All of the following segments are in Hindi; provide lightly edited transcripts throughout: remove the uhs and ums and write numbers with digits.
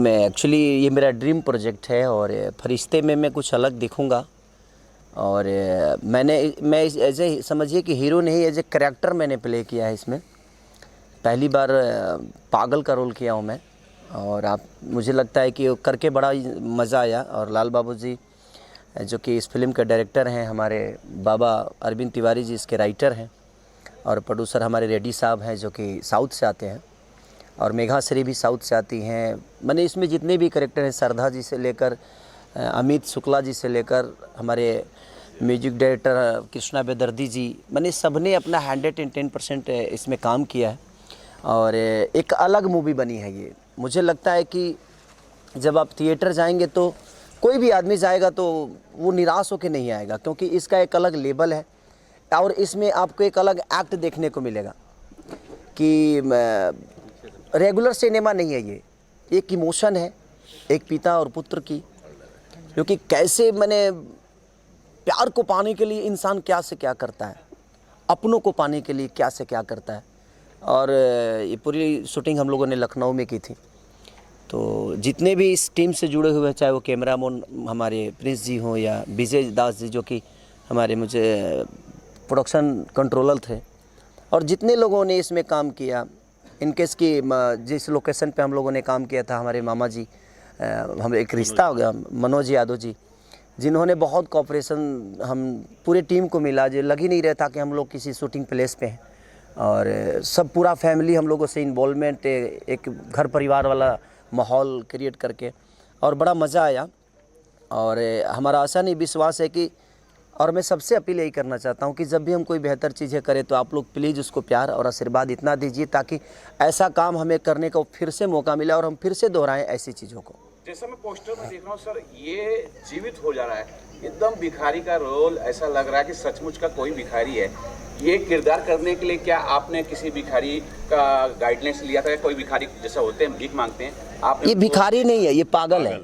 मैं एक्चुअली ये मेरा ड्रीम प्रोजेक्ट है और फरिश्ते में मैं कुछ अलग दिखूँगा। और मैं एज ए समझिए कि हीरो नहीं, एज ए करैक्टर मैंने प्ले किया है इसमें। पहली बार पागल का रोल किया हूँ मैं, और आप मुझे लगता है कि वो करके बड़ा ही मज़ा आया। और लाल बाबू जी जो कि इस फिल्म के डायरेक्टर हैं, हमारे बाबा अरविंद तिवारी जी इसके राइटर हैं, और प्रोड्यूसर हमारे रेड्डी साहब हैं जो कि साउथ से आते हैं, और मेघा श्री भी साउथ से आती हैं। मैंने इसमें जितने भी कैरेक्टर हैं, श्रद्धा जी से लेकर अमित शुक्ला जी से लेकर हमारे म्यूजिक डायरेक्टर कृष्णा बेदर्दी जी, मैंने सबने अपना 110% इसमें काम किया है। और एक अलग मूवी बनी है ये। मुझे लगता है कि जब आप थिएटर जाएंगे तो कोई भी आदमी जाएगा तो वो निराश होकर नहीं आएगा, क्योंकि इसका एक अलग लेवल है और इसमें आपको एक अलग एक्ट देखने को मिलेगा कि रेगुलर सिनेमा नहीं है ये। एक इमोशन है एक पिता और पुत्र की, क्योंकि कैसे मैंने प्यार को पाने के लिए इंसान क्या से क्या करता है, अपनों को पाने के लिए क्या से क्या करता है। और ये पूरी शूटिंग हम लोगों ने लखनऊ में की थी। तो जितने भी इस टीम से जुड़े हुए, चाहे वो कैमरामैन हमारे प्रिंस जी हों या विजय दास जी जो कि हमारे मुझे प्रोडक्शन कंट्रोलर थे, और जितने लोगों ने इसमें काम किया, इनकेस की जिस लोकेशन पे हम लोगों ने काम किया था, हमारे मामा जी, हम एक रिश्ता हो गया, मनोज यादव जी, जिन्होंने बहुत कोऑपरेशन हम पूरे टीम को मिला। जो लग ही नहीं रहा था कि हम लोग किसी शूटिंग प्लेस पे हैं, और सब पूरा फैमिली हम लोगों से इन्वॉल्वमेंट, एक घर परिवार वाला माहौल क्रिएट करके, और बड़ा मज़ा आया। और हमारा आशा नहीं विश्वास है कि, और मैं सबसे अपील यही करना चाहता हूं कि जब भी हम कोई बेहतर चीज़ें करें तो आप लोग प्लीज़ उसको प्यार और आशीर्वाद इतना दीजिए ताकि ऐसा काम हमें करने का फिर से मौका मिले और हम फिर से दोहराएं ऐसी चीज़ों को। जैसा मैं पोस्टर में देख रहा हूँ सर, ये जीवित हो जा रहा है, एकदम भिखारी का रोल, ऐसा लग रहा है कि सचमुच का कोई भिखारी है। ये किरदार करने के लिए क्या आपने किसी भिखारी का गाइडलाइंस लिया था? कोई भिखारी जैसा होते हैं, भीख मांगते हैं, आप? ये भिखारी नहीं है, ये पागल है।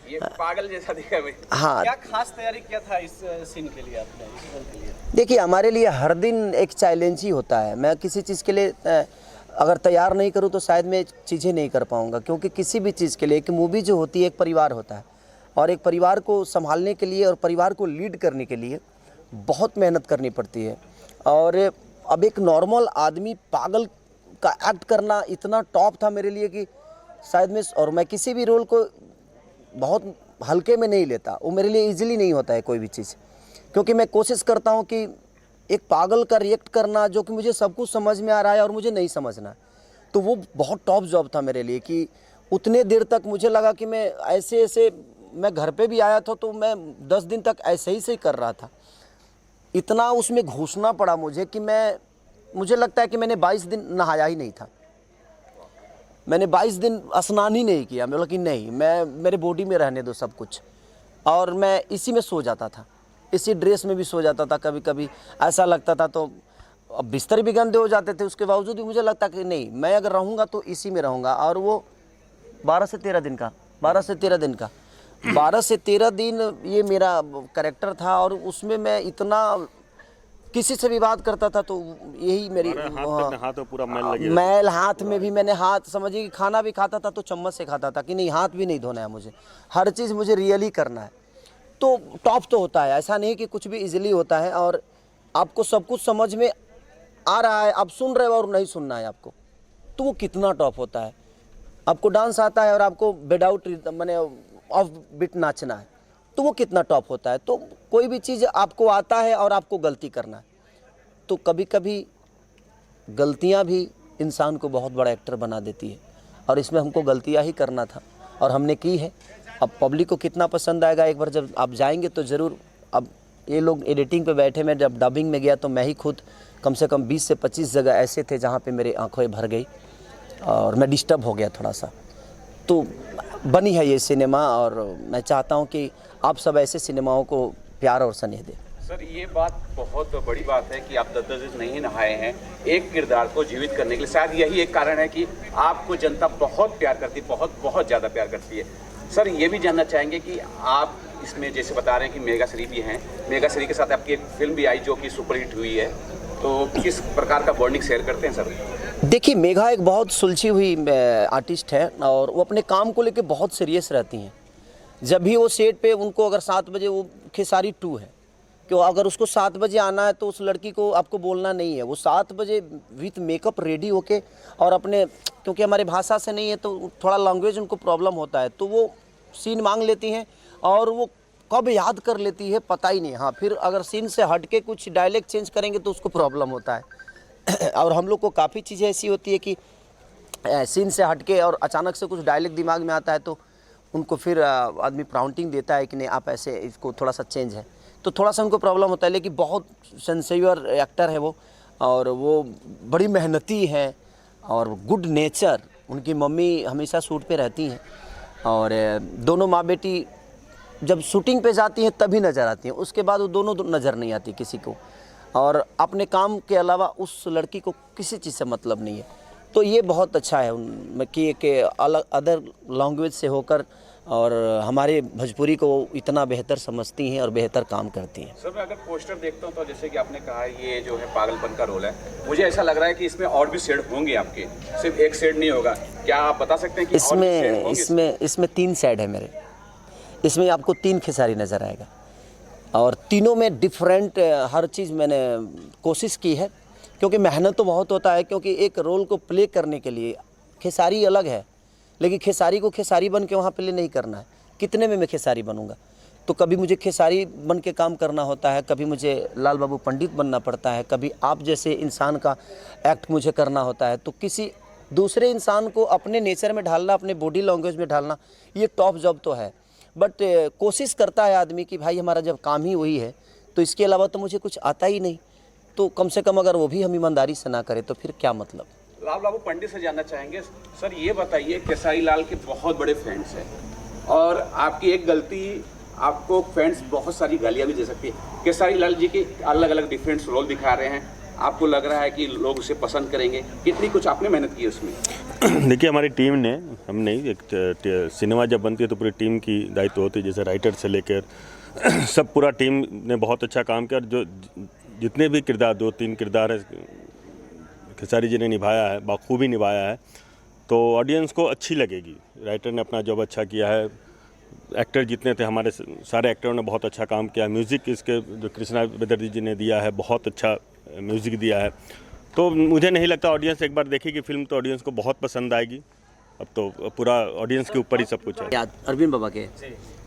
ये पागल जैसा दिखा भाई। हाँ, क्या खास तैयारी किया था इस सीन के लिए आपने, इस रोल के लिए? देखिए, हमारे लिए हर दिन एक चैलेंज ही होता है। मैं किसी चीज़ के लिए अगर तैयार नहीं करूँ तो शायद मैं चीज़ें नहीं कर पाऊँगा, क्योंकि किसी भी चीज़ के लिए एक मूवी जो होती है एक परिवार होता है, और एक परिवार को संभालने के लिए और परिवार को लीड करने के लिए बहुत मेहनत करनी पड़ती है। और अब एक नॉर्मल आदमी पागल का एक्ट करना इतना टॉप था मेरे लिए कि शायद मैं किसी भी रोल को बहुत हल्के में नहीं लेता। वो मेरे लिए इजीली नहीं होता है कोई भी चीज़, क्योंकि मैं कोशिश करता हूँ कि एक पागल का रिएक्ट करना जो कि मुझे सब कुछ समझ में आ रहा है और मुझे नहीं समझना, तो वो बहुत टॉप जॉब था मेरे लिए। कि उतने देर तक मुझे लगा कि मैं ऐसे मैं घर पे भी आया था तो मैं 10 दिन तक ऐसे ही से कर रहा था। इतना उसमें घुसना पड़ा मुझे कि मुझे लगता है कि मैंने 22 दिन नहाया ही नहीं था। मैंने 22 दिन स्नान ही नहीं किया। मैं बोला कि नहीं, मैं मेरे बॉडी में रहने दो सब कुछ। और मैं इसी में सो जाता था, इसी ड्रेस में भी सो जाता था। कभी कभी ऐसा लगता था, तो अब बिस्तर भी गंदे हो जाते थे, उसके बावजूद भी मुझे लगता कि नहीं, मैं अगर रहूँगा तो इसी में रहूँगा। और वो 12 से 13 दिन का 12 से 13 दिन ये मेरा कैरेक्टर था। और उसमें मैं इतना किसी से भी बात करता था तो यही मेरी हाथ पूरा मैल हाथ में भी, मैंने हाथ समझिए कि खाना भी खाता था तो चम्मच से खाता था कि नहीं, हाथ भी नहीं धोना है मुझे, हर चीज़ मुझे रियली करना है। तो टॉप तो होता है, ऐसा नहीं कि कुछ भी इजीली होता है। और आपको सब कुछ समझ में आ रहा है, आप सुन रहे हो और नहीं सुनना है आपको, तो वो कितना टॉप होता है। आपको डांस आता है और आपको विदाउट मैंने ऑफ बीट नाचना है, तो वो कितना टॉप होता है। तो कोई भी चीज़ आपको आता है और आपको गलती करना है, तो कभी कभी गलतियां भी इंसान को बहुत बड़ा एक्टर बना देती है। और इसमें हमको गलतियां ही करना था और हमने की है। अब पब्लिक को कितना पसंद आएगा, एक बार जब आप जाएंगे तो ज़रूर। अब ये लोग एडिटिंग पे बैठे, मैं जब डबिंग में गया तो मैं ही खुद कम से कम 20 से 25 जगह ऐसे थे जहाँ पे मेरी आंखें भर गई और मैं डिस्टर्ब हो गया थोड़ा सा। तो बनी है ये सिनेमा, और मैं चाहता हूँ कि आप सब ऐसे सिनेमाओं को प्यार और स्नेह दें। सर, ये बात बहुत बड़ी बात है कि आप 10 दिन नहीं नहाए हैं एक किरदार को जीवित करने के लिए। शायद यही एक कारण है कि आपको जनता बहुत प्यार करती है, बहुत ज़्यादा प्यार करती है। सर, ये भी जानना चाहेंगे कि आप इसमें जैसे बता रहे हैं कि मेघा श्री भी हैं, मेघा श्री के साथ आपकी एक फिल्म भी आई जो कि सुपरहिट हुई है, तो किस प्रकार का बॉन्डिंग शेयर करते हैं सर? देखिए, मेघा एक बहुत सुलझी हुई आर्टिस्ट है और वो अपने काम को लेके बहुत सीरियस रहती हैं। जब भी वो सेट पे उनको अगर 7 बजे, वो खेसारी 2 है कि अगर उसको 7 बजे आना है तो उस लड़की को आपको बोलना नहीं है, वो 7 बजे विथ मेकअप रेडी होके और अपने, क्योंकि हमारे भाषा से नहीं है तो थोड़ा लैंग्वेज उनको प्रॉब्लम होता है, तो वो सीन मांग लेती हैं और वो कब याद कर लेती है पता ही नहीं। हाँ, फिर अगर सीन से हट के कुछ डायलेक्ट चेंज करेंगे तो उसको प्रॉब्लम होता है। और हम लोग को काफ़ी चीज़ें ऐसी होती है कि सीन से हट के और अचानक से कुछ डायलेक्ट दिमाग में आता है तो उनको फिर आदमी प्राउंटिंग देता है कि नहीं आप ऐसे, इसको थोड़ा सा चेंज है, तो थोड़ा सा उनको प्रॉब्लम होता है। लेकिन बहुत सिंसियर एक्टर है वो, और वो बड़ी मेहनती हैं और गुड नेचर। उनकी मम्मी हमेशा शूट पे रहती हैं और दोनों माँ बेटी जब शूटिंग पे जाती हैं तभी नज़र आती हैं, उसके बाद वो दोनों नज़र नहीं आती किसी को, और अपने काम के अलावा उस लड़की को किसी चीज़ से मतलब नहीं है। तो ये बहुत अच्छा है कि एक अलग अदर लैंग्वेज से होकर और हमारे भोजपुरी को इतना बेहतर समझती हैं और बेहतर काम करती हैं। सर, मैं अगर पोस्टर देखता हूँ तो जैसे कि आपने कहा ये जो है पागलपन का रोल है, मुझे ऐसा लग रहा है कि इसमें और भी शेड होंगे आपके, सिर्फ एक शेड नहीं होगा। क्या आप बता सकते हैं कि और भी शेड होंगे? इसमें 3 शेड है मेरे। इसमें आपको 3 खेसारी नज़र आएगा और तीनों में डिफरेंट हर चीज़ मैंने कोशिश की है, क्योंकि मेहनत तो बहुत होता है। क्योंकि एक रोल को प्ले करने के लिए खेसारी अलग है, लेकिन खेसारी को खेसारी बन के वहाँ प्ले नहीं करना है। कितने में मैं खेसारी बनूंगा? तो कभी मुझे खेसारी बन के काम करना होता है, कभी मुझे लाल बाबू पंडित बनना पड़ता है, कभी आप जैसे इंसान का एक्ट मुझे करना होता है। तो किसी दूसरे इंसान को अपने नेचर में ढालना, अपने बॉडी लैंग्वेज में ढालना, ये टॉप जॉब तो है। बट कोशिश करता है आदमी कि भाई हमारा जब काम ही वही है तो इसके अलावा तो मुझे कुछ आता ही नहीं, तो कम से कम अगर वो भी हम ईमानदारी से ना करें तो फिर क्या मतलब। लाल बाबू पंडित से जानना चाहेंगे सर, ये बताइए, खेसारी लाल के बहुत बड़े फैंस हैं और आपकी एक गलती आपको फैंस बहुत सारी गालियाँ भी दे सकती है। खेसारी लाल जी के अलग अलग डिफरेंट रोल दिखा रहे हैं, आपको लग रहा है कि लोग उसे पसंद करेंगे? कितनी कुछ आपने मेहनत की उसमें? देखिए, हमारी टीम ने, हम नहीं, एक सिनेमा जब बनती है तो पूरी टीम की दायित्व होती है, जैसे राइटर से लेकर सब पूरा टीम ने बहुत अच्छा काम किया। और जो जितने भी किरदार, 2-3 किरदार है खेसारी जी ने निभाया है, बखूबी निभाया है, तो ऑडियंस को अच्छी लगेगी। राइटर ने अपना जॉब अच्छा किया है, एक्टर जितने थे हमारे सारे एक्टरों ने बहुत अच्छा काम किया। म्यूज़िक इसके जो कृष्णा बेदर्जी जी ने दिया है, बहुत अच्छा म्यूज़िक दिया है। तो मुझे नहीं लगता ऑडियंस एक बार देखेगी फिल्म तो ऑडियंस को बहुत पसंद आएगी। अब तो पूरा ऑडियंस के ऊपर ही सब कुछ है। याद अरविंद बाबा के,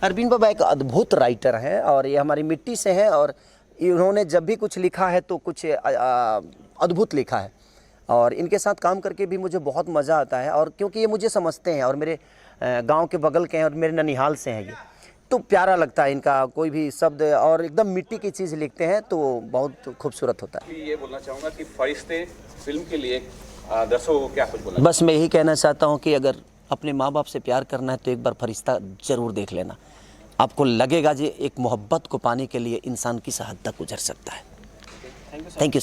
अरविंद बाबा एक अद्भुत राइटर हैं और ये हमारी मिट्टी से हैं, और इन्होंने जब भी कुछ लिखा है तो कुछ अद्भुत लिखा है, और इनके साथ काम करके भी मुझे बहुत मज़ा आता है। और क्योंकि ये मुझे समझते हैं और मेरे गांव के बगल के हैं और मेरे ननिहाल से हैं ये, तो प्यारा लगता है इनका कोई भी शब्द, और एकदम मिट्टी की चीज़ लिखते हैं तो बहुत खूबसूरत होता है। ये बोलना चाहूँगा कि फरिश्ते फिल्म के लिए दर्शकों को क्या कुछ बोलना? बस मैं यही कहना चाहता हूँ कि अगर अपने माँ बाप से प्यार करना है तो एक बार फरिश्ता ज़रूर देख लेना, आपको लगेगा जी एक मोहब्बत को पाने के लिए इंसान किस हद तक गुजर सकता है। Thank you.